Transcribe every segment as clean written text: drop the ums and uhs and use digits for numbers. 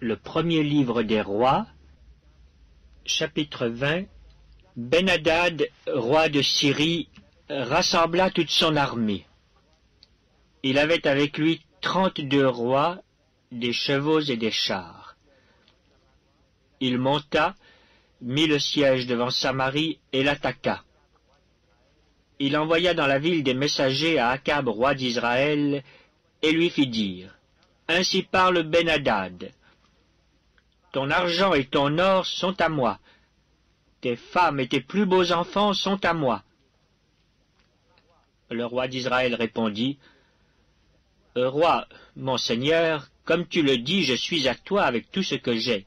Le premier livre des rois, chapitre 20. Ben-Hadad, roi de Syrie, rassembla toute son armée. Il avait avec lui 32 rois, des chevaux et des chars. Il monta, mit le siège devant Samarie et l'attaqua. Il envoya dans la ville des messagers à Akab, roi d'Israël, et lui fit dire: Ainsi parle Ben-Hadad. Ton argent et ton or sont à moi. Tes femmes et tes plus beaux enfants sont à moi. Le roi d'Israël répondit: Roi, mon seigneur, comme tu le dis, je suis à toi avec tout ce que j'ai.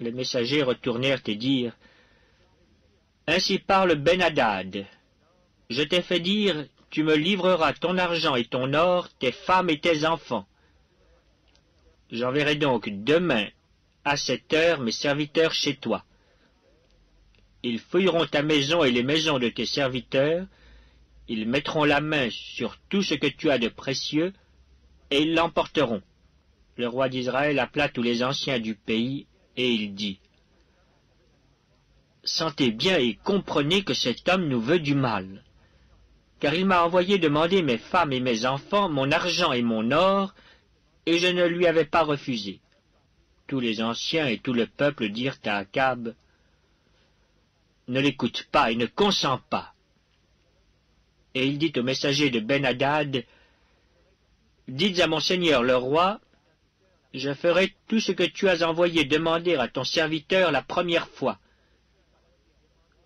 Les messagers retournèrent et dirent: Ainsi parle Ben-Hadad. Je t'ai fait dire, tu me livreras ton argent et ton or, tes femmes et tes enfants. J'enverrai donc demain, à cette heure, mes serviteurs chez toi. Ils fouilleront ta maison et les maisons de tes serviteurs, ils mettront la main sur tout ce que tu as de précieux, et ils l'emporteront. Le roi d'Israël appela tous les anciens du pays, et il dit: Sentez bien et comprenez que cet homme nous veut du mal, car il m'a envoyé demander mes femmes et mes enfants, mon argent et mon or, et je ne lui avais pas refusé. Tous les anciens et tout le peuple dirent à Akab: Ne l'écoute pas et ne consens pas. Et il dit au messager de Ben-Hadad: Dites à mon seigneur le roi, je ferai tout ce que tu as envoyé demander à ton serviteur la première fois.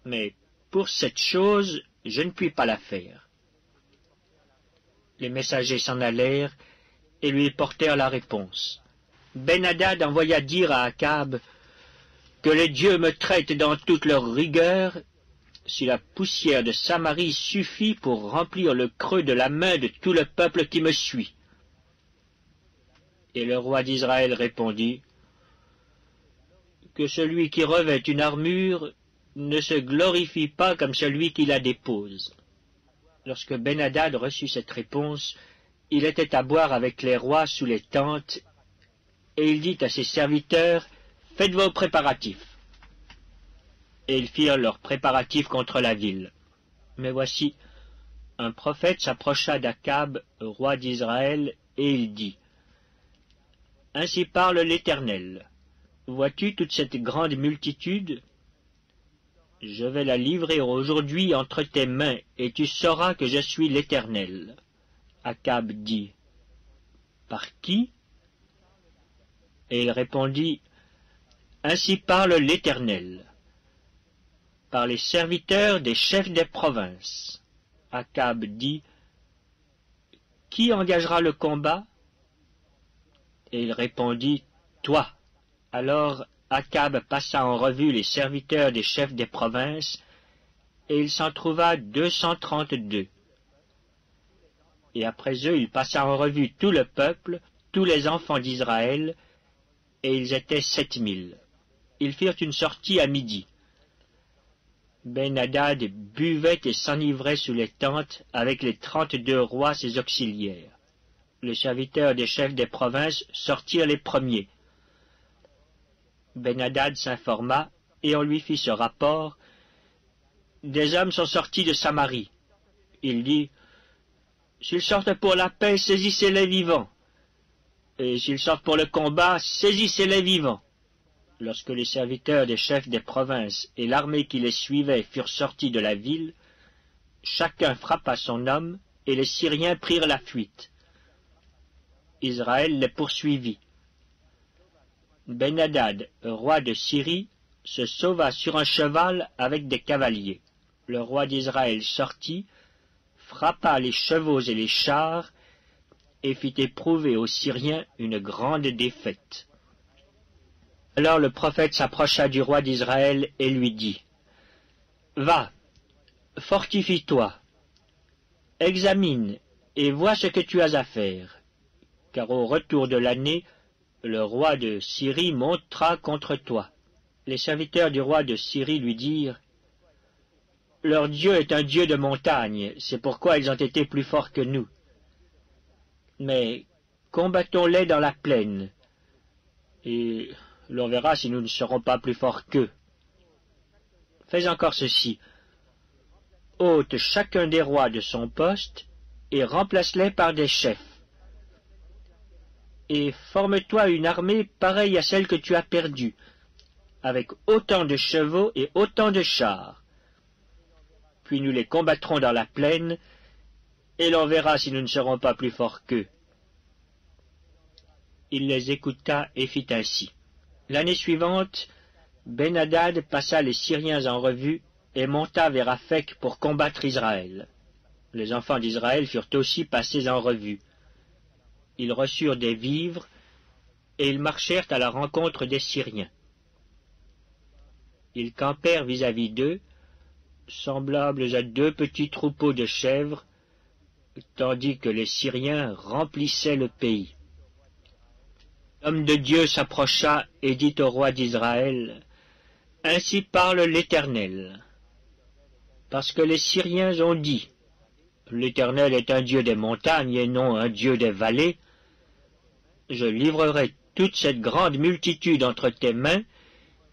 Mais pour cette chose, je ne puis pas la faire. Les messagers s'en allèrent et lui portèrent la réponse. Ben-Hadad envoya dire à Akab: Que les dieux me traitent dans toute leur rigueur, si la poussière de Samarie suffit pour remplir le creux de la main de tout le peuple qui me suit. Et le roi d'Israël répondit: Que celui qui revêt une armure ne se glorifie pas comme celui qui la dépose. Lorsque Ben-Hadad reçut cette réponse, il était à boire avec les rois sous les tentes, et il dit à ses serviteurs: Faites vos préparatifs. Et ils firent leurs préparatifs contre la ville. Mais voici, un prophète s'approcha d'Akab, roi d'Israël, et il dit: Ainsi parle l'Éternel. Vois-tu toute cette grande multitude? Je vais la livrer aujourd'hui entre tes mains, et tu sauras que je suis l'Éternel. Akab dit: Par qui? Et il répondit: Ainsi parle l'Éternel. Par les serviteurs des chefs des provinces. Akab dit: Qui engagera le combat? Et il répondit: Toi. Alors Akab passa en revue les serviteurs des chefs des provinces, et il s'en trouva 232. Et après eux, il passa en revue tout le peuple, tous les enfants d'Israël, et ils étaient 7000. Ils firent une sortie à midi. Ben-Hadad buvait et s'enivrait sous les tentes avec les 32 rois ses auxiliaires. Les serviteurs des chefs des provinces sortirent les premiers. Ben-Hadad s'informa, et on lui fit ce rapport: Des hommes sont sortis de Samarie. Il dit: S'ils sortent pour la paix, saisissez-les vivants. Et s'ils sortent pour le combat, saisissez-les vivants. Lorsque les serviteurs des chefs des provinces et l'armée qui les suivait furent sortis de la ville, chacun frappa son homme, et les Syriens prirent la fuite. Israël les poursuivit. Ben-Hadad, roi de Syrie, se sauva sur un cheval avec des cavaliers. Le roi d'Israël sortit, frappa les chevaux et les chars, et fit éprouver aux Syriens une grande défaite. Alors le prophète s'approcha du roi d'Israël et lui dit: Va, fortifie-toi, examine et vois ce que tu as à faire, car au retour de l'année, le roi de Syrie montera contre toi. Les serviteurs du roi de Syrie lui dirent: Leur Dieu est un Dieu de montagne, c'est pourquoi ils ont été plus forts que nous. Mais combattons-les dans la plaine, et l'on verra si nous ne serons pas plus forts qu'eux. Fais encore ceci. Ôte chacun des rois de son poste et remplace-les par des chefs. Et forme-toi une armée pareille à celle que tu as perdue, avec autant de chevaux et autant de chars. Puis nous les combattrons dans la plaine, et l'on verra si nous ne serons pas plus forts qu'eux. Il les écouta et fit ainsi. L'année suivante, Ben-Hadad passa les Syriens en revue et monta vers Aphek pour combattre Israël. Les enfants d'Israël furent aussi passés en revue. Ils reçurent des vivres, et ils marchèrent à la rencontre des Syriens. Ils campèrent vis-à-vis d'eux, semblables à deux petits troupeaux de chèvres, tandis que les Syriens remplissaient le pays. L'homme de Dieu s'approcha et dit au roi d'Israël, « Ainsi parle l'Éternel. Parce que les Syriens ont dit, « L'Éternel est un Dieu des montagnes et non un Dieu des vallées. » Je livrerai toute cette grande multitude entre tes mains,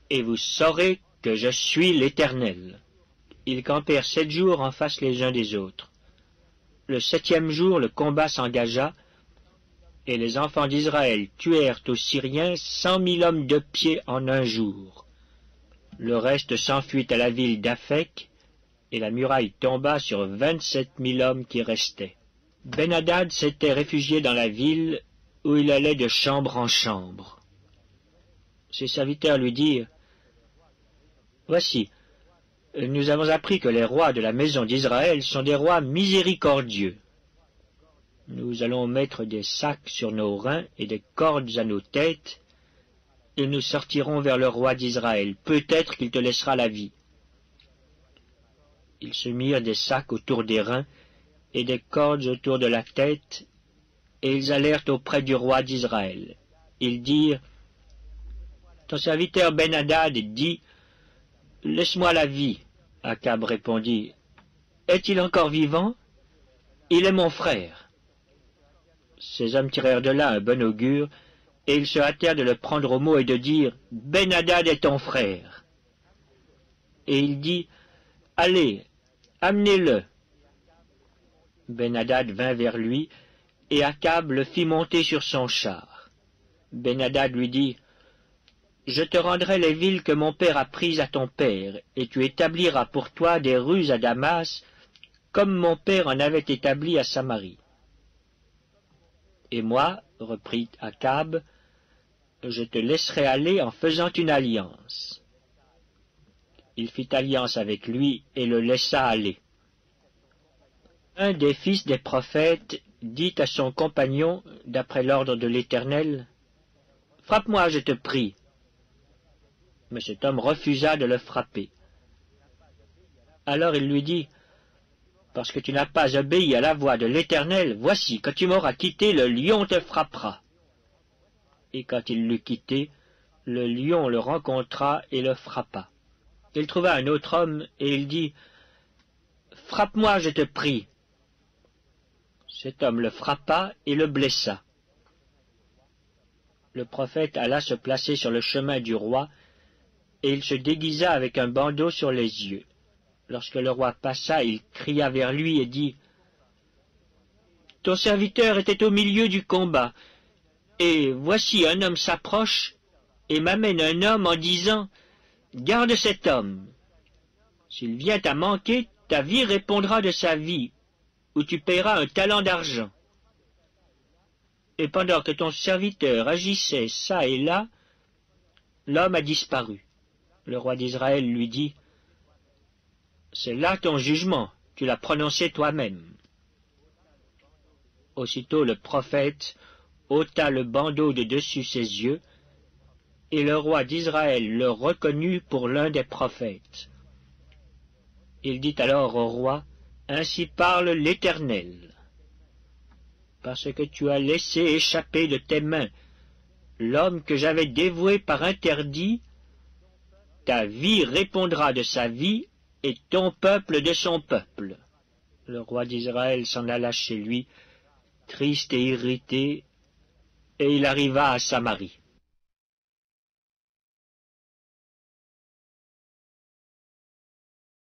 et vous saurez que je suis l'Éternel. Ils campèrent 7 jours en face les uns des autres. Le 7e jour, le combat s'engagea, et les enfants d'Israël tuèrent aux Syriens 100 000 hommes de pied en un jour. Le reste s'enfuit à la ville d'Aphek, et la muraille tomba sur 27 000 hommes qui restaient. Ben-Hadad s'était réfugié dans la ville, où il allait de chambre en chambre. Ses serviteurs lui dirent, « Voici, nous avons appris que les rois de la maison d'Israël sont des rois miséricordieux. Nous allons mettre des sacs sur nos reins et des cordes à nos têtes, et nous sortirons vers le roi d'Israël. Peut-être qu'il te laissera la vie. » Ils se mirent des sacs autour des reins et des cordes autour de la tête, et ils allèrent auprès du roi d'Israël. Ils dirent, « Ton serviteur Ben-Hadad dit, « Laisse-moi la vie. » Akab répondit, « Est-il encore vivant? Il est mon frère. » Ces hommes tirèrent de là un bon augure, et ils se hâtèrent de le prendre au mot et de dire, « Ben-Hadad est ton frère. » Et il dit, « Allez, amenez-le. » Ben-Hadad vint vers lui, et Akab le fit monter sur son char. Ben-Hadad lui dit, « Je te rendrai les villes que mon père a prises à ton père, et tu établiras pour toi des rues à Damas, comme mon père en avait établi à Samarie. » Et moi, reprit Akab, je te laisserai aller en faisant une alliance. Il fit alliance avec lui et le laissa aller. Un des fils des prophètes dit à son compagnon, d'après l'ordre de l'Éternel, « Frappe-moi, je te prie. » Mais cet homme refusa de le frapper. Alors il lui dit, « Parce que tu n'as pas obéi à la voix de l'Éternel, voici, quand tu m'auras quitté, le lion te frappera. » Et quand il l'eut quitté, le lion le rencontra et le frappa. Il trouva un autre homme, et il dit, « Frappe-moi, je te prie. » Cet homme le frappa et le blessa. Le prophète alla se placer sur le chemin du roi, et il se déguisa avec un bandeau sur les yeux. Lorsque le roi passa, il cria vers lui et dit, « Ton serviteur était au milieu du combat, et voici un homme s'approche et m'amène un homme en disant, « Garde cet homme. S'il vient à manquer, ta vie répondra de sa vie, ou tu paieras un talent d'argent. » Et pendant que ton serviteur agissait çà et là, l'homme a disparu. Le roi d'Israël lui dit, « C'est là ton jugement, tu l'as prononcé toi-même. » Aussitôt le prophète ôta le bandeau de dessus ses yeux, et le roi d'Israël le reconnut pour l'un des prophètes. Il dit alors au roi, « Ainsi parle l'Éternel. Parce que tu as laissé échapper de tes mains l'homme que j'avais dévoué par interdit, ta vie répondra de sa vie, et ton peuple de son peuple. » Le roi d'Israël s'en alla chez lui, triste et irrité, et il arriva à Samarie.